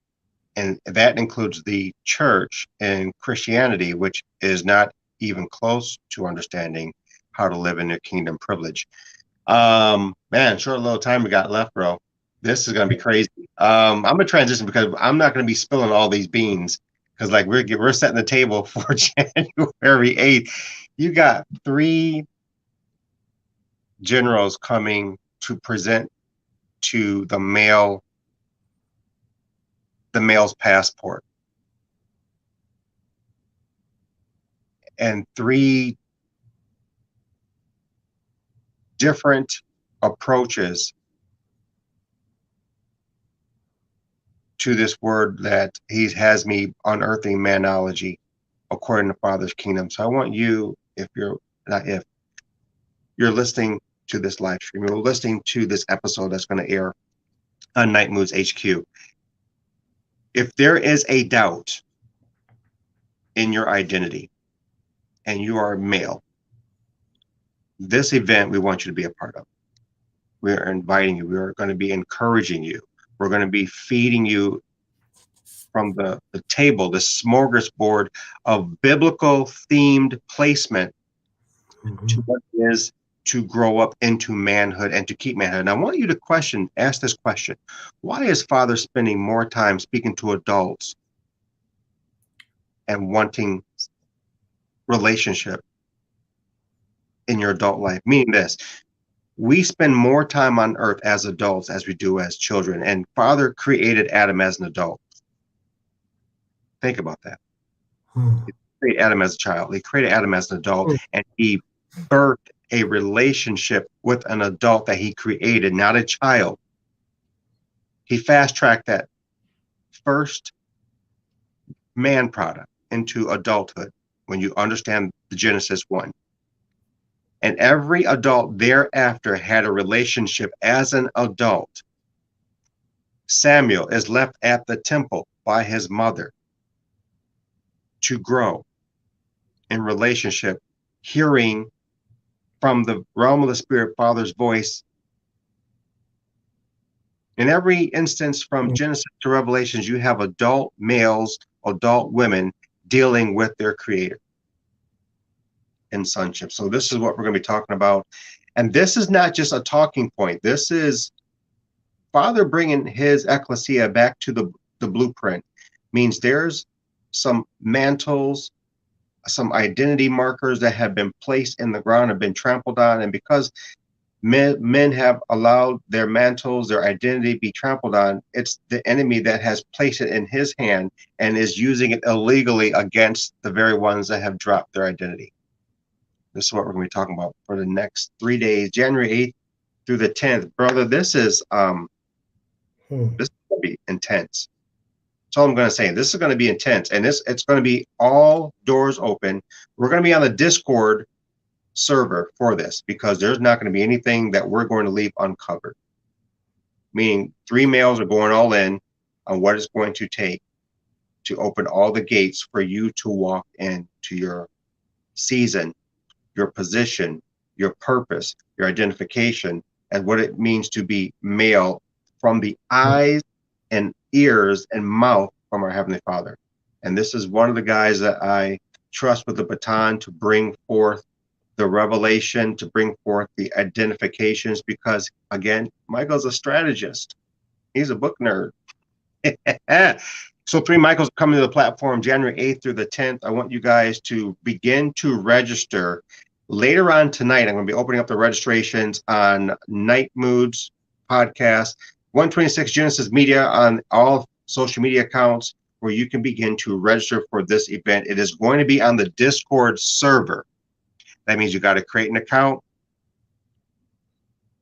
S1: and that includes the church and Christianity, which is not even close to understanding how to live in their kingdom privilege. Man, short little time we got left, bro. This is gonna be crazy. I'm gonna transition because I'm not gonna be spilling all these beans because like we're setting the table for January 8th. You got three generals coming to present to the male's passport, and three different approaches to this word that he has me unearthing manology according to Father's kingdom. So I want you, if you're not if you're listening to this live stream, you're listening to this episode that's going to air on Night Moods HQ. If there is a doubt in your identity and you are male, this event we want you to be a part of. We are inviting you. We are going to be encouraging you. We're going to be feeding you from the table, the smorgasbord of biblical themed placement to
S2: Mhm.
S1: what it is to grow up into manhood and to keep manhood. And I want you to ask this question. Why is Father spending more time speaking to adults and wanting relationship in your adult life? Meaning this, we spend more time on earth as adults as we do as children. And Father created Adam as an adult. Think about that.
S2: Mhm.
S1: He created Adam as a child. He created Adam as an adult,
S2: Mhm.
S1: and he birthed a relationship with an adult that he created, not a child. He fast tracked that first man product into adulthood when you understand the Genesis 1. And every adult thereafter had a relationship as an adult. Samuel is left at the temple by his mother to grow in relationship, hearing from the realm of the Spirit Father's voice. In every instance from Genesis to Revelations, you have adult males, adult women dealing with their Creator in sonship. So this is what we're going to be talking about. And this is not just a talking point. This is Father bringing his ecclesia back to the blueprint means there's some mantles, some identity markers that have been placed in the ground, have been trampled on, and because men have allowed their mantles, their identity be trampled on, it's the enemy that has placed it in his hand and is using it illegally against the very ones that have dropped their identity. This is what we're going to be talking about for the next 3 days, January 8th through the 10th. Brother, this is going to be intense. That's all I'm going to say. This is going to be intense, and it's going to be all doors open. We're going to be on the Discord server for this because there's not going to be anything that we're going to leave uncovered. Meaning 3 males are going all in on what it's going to take to open all the gates for you to walk into your season, your position, your purpose, your identification, and what it means to be male from the eyes and ears and mouth from our Heavenly Father. And this is one of the guys that I trust with the baton to bring forth the revelation, to bring forth the identifications, because again, Michael's a strategist. He's a book nerd. So 3 Michaels coming to the platform January 8th through the 10th. I want you guys to begin to register. Later on tonight, I'm going to be opening up the registrations on Night Moods podcast, 126 Genesis Media on all social media accounts, where you can begin to register for this event. It is going to be on the Discord server. That means you got to create an account.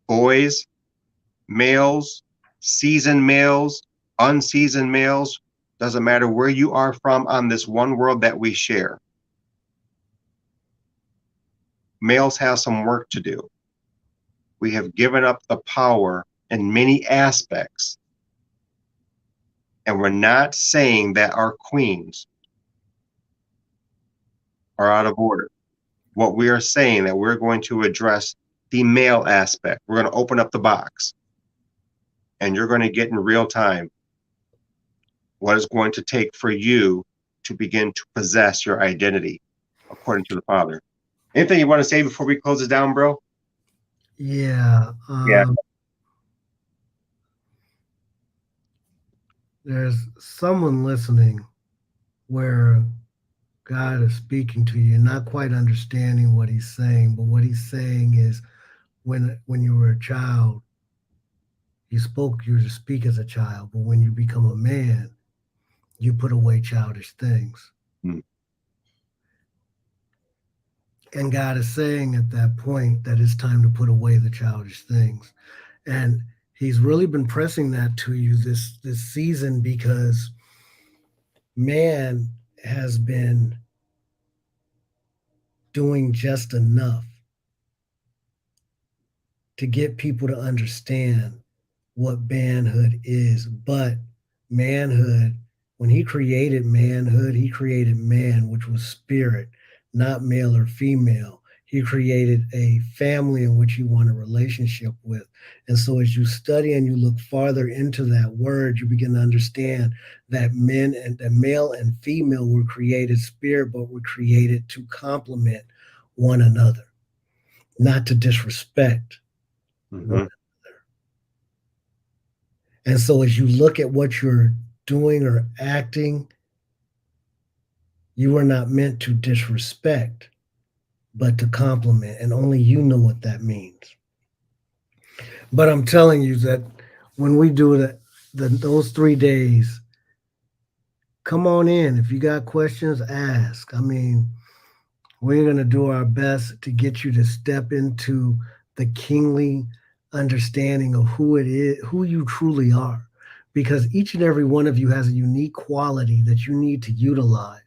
S1: Boys, males, seasoned males, unseasoned males, doesn't matter where you are from on this one world that we share. Males have some work to do. We have given up the power in many aspects. And we're not saying that our queens are out of order. What we are saying that we're going to address the male aspect. We're going to open up the box. And you're going to get in real time what it's going to take for you to begin to possess your identity according to the Father. Anything you want to say before we close it down, bro?
S2: Yeah.
S1: Yeah.
S2: There's someone listening where God is speaking to you, not quite understanding what he's saying, but what he's saying is when you were a child, you were to speak as a child, but when you become a man, you put away childish things. And God is saying at that point that it's time to put away the childish things. And he's really been pressing that to you this season, because man has been doing just enough to get people to understand what manhood is. But manhood, when he created manhood, he created man, which was spirit, not male or female. He created a family in which he wanted a relationship with. And so as you study and you look farther into that word, you begin to understand that men and the male and female were created spirit, but were created to complement one another, not to disrespect one another. And so as you look at what you're doing or acting, you are not meant to disrespect, but to compliment. And only you know what that means. But I'm telling you that when we do those 3 days, come on in. If you got questions, ask. I mean, we're going to do our best to get you to step into the kingly understanding of who it is, who you truly are, because each and every one of you has a unique quality that you need to utilize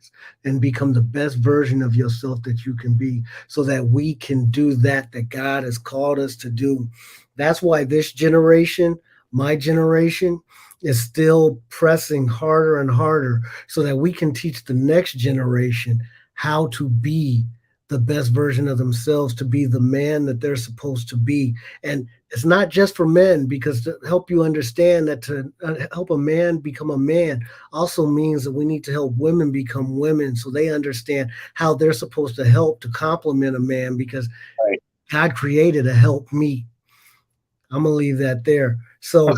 S2: and become the best version of yourself that you can be, so that we can do that God has called us to do. That's why this generation, my generation, is still pressing harder and harder, so that we can teach the next generation how to be the best version of themselves, to be the man that they're supposed to be. And it's not just for men, because to help you understand that to help a man become a man also means that we need to help women become women, so they understand how they're supposed to help to complement a man, because God created a help me. I'm going to leave that there. So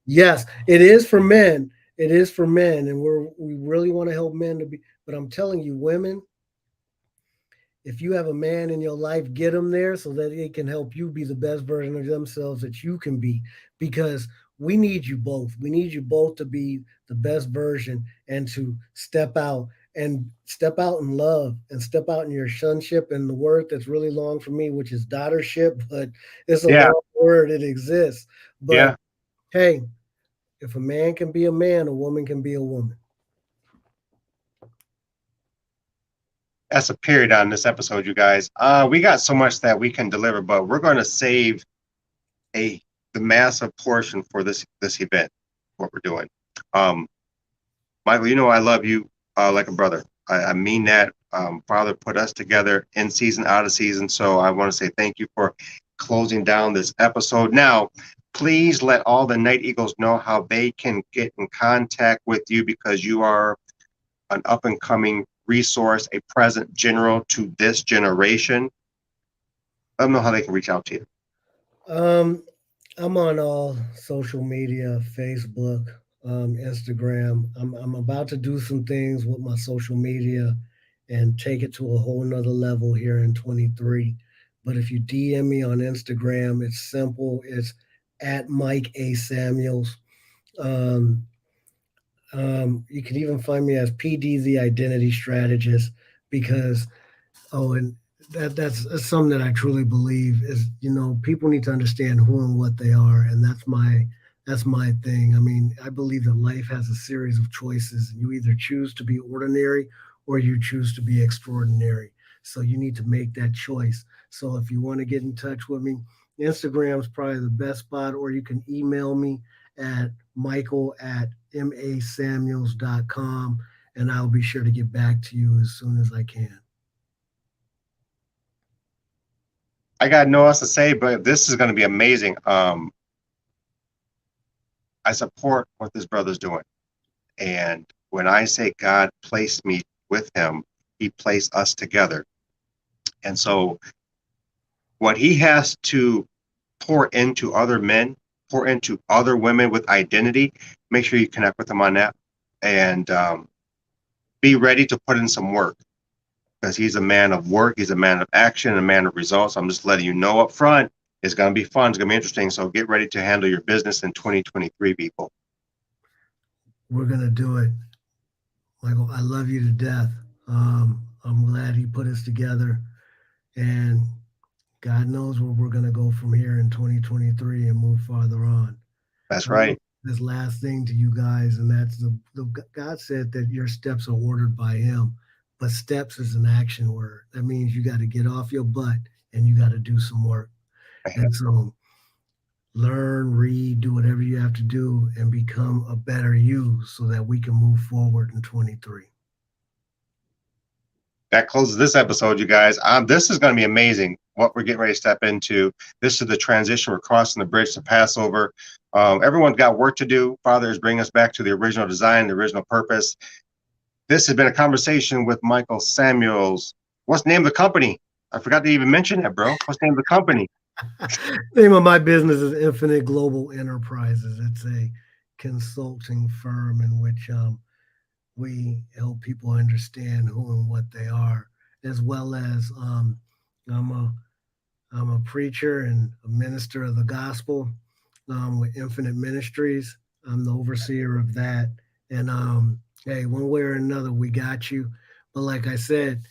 S2: Yes, it is for men. It is for men, and we really want to help men to be. But I'm telling you, women, if you have a man in your life, get them there so that it can help you be the best version of themselves that you can be. Because we need you both. We need you both to be the best version and to step out in love and step out in your sonship and the word that's really long for me, which is daughtership, but it's a
S1: Yeah,
S2: long word. It exists. But
S1: yeah.
S2: hey, if a man can be a man, a woman can be a woman.
S1: That's a period on this episode, you guys. We got so much that we can deliver, but we're going to save a the massive portion for this event. What we're doing, um, Michael. You know I love you like a brother. I mean that. Father put us together in season, out of season. So I want to say thank you for closing down this episode. Now, please let all the Night Eagles know how they can get in contact with you because you are an up and coming resource, a present general to this generation. Let them know how they can reach out to you.
S2: Um, I'm on all social media, Facebook, Instagram. I'm about to do some things with my social media and take it to a whole nother level here in 23. But if you DM me on Instagram, it's simple. It's at Mike A. Samuels. Um, you can even find me as PD, the Identity Strategist, because and that's something that I truly believe is, people need to understand who and what they are, and that's my thing. I mean, I believe that life has a series of choices. You either choose to be ordinary or you choose to be extraordinary. So you need to make that choice. So if you want to get in touch with me, Instagram is probably the best spot, or you can email me at michael@masamuels.com, and I'll be sure to get back to you as soon as I can.
S1: I got no else to say, but this is going to be amazing. I support what this brother's doing. And when I say God placed me with him, he placed us together. And so what he has to pour into other men, pour into other women with identity, make sure you connect with him on that and be ready to put in some work because he's a man of work. He's a man of action, a man of results. I'm just letting you know up front. It's going to be fun. It's going to be interesting. So get ready to handle your business in 2023, people.
S2: We're gonna do it, Michael. I love you to death. I'm glad he put us together, and God knows where we're gonna go from here in 2023 and move farther on.
S1: That's
S2: I want
S1: right.
S2: this last thing to you guys, and that's the God said that your steps are ordered by Him, but steps is an action word. That means you got to get off your butt and you got to do some work. And so learn, read, do whatever you have to do, and become a better you so that we can move forward in 23.
S1: That closes this episode, you guys. This is going to be amazing what we're getting ready to step into. This is the transition. We're crossing the bridge to Passover. Everyone's got work to do. Father is bringing us back to the original design, the original purpose. This has been a conversation with Michael Samuels. What's the name of the company? I forgot to even mention that, bro. What's the name of the company?
S2: Name of my business is Infinite Global Enterprises. It's a consulting firm in which we help people understand who and what they are, as well as I'm a I'm a preacher and a minister of the gospel with Infinite Ministries. I'm the overseer of that, and hey, one way or another, we got you. But like I said,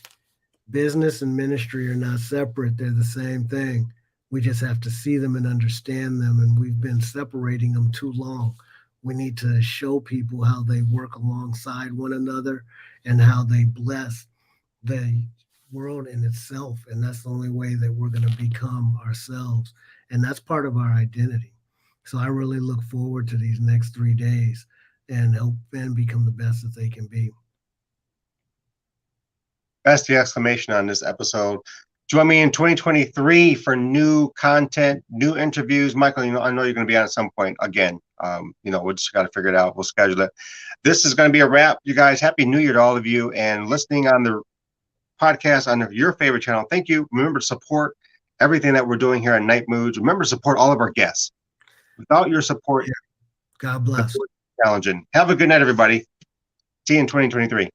S2: business and ministry are not separate; they're the same thing. We just have to see them and understand them, and we've been separating them too long. We need to show people how they work alongside one another and how they bless the world in itself. And that's the only way that we're going to become ourselves. And that's part of our identity. So I really look forward to these next 3 days and help men become the best that they can be.
S1: That's the exclamation on this episode. Join me in 2023 for new content, new interviews. Michael, I know you're going to be on at some point again. We just got to figure it out. We'll schedule it. This is going to be a wrap. You guys, Happy New Year to all of you and listening on the podcast on your favorite channel. Thank you. Remember to support everything that we're doing here on Night Moods. Remember to support all of our guests. Without your support,
S2: Yeah, God bless.
S1: Challenging. Have a good night, everybody. See you in 2023.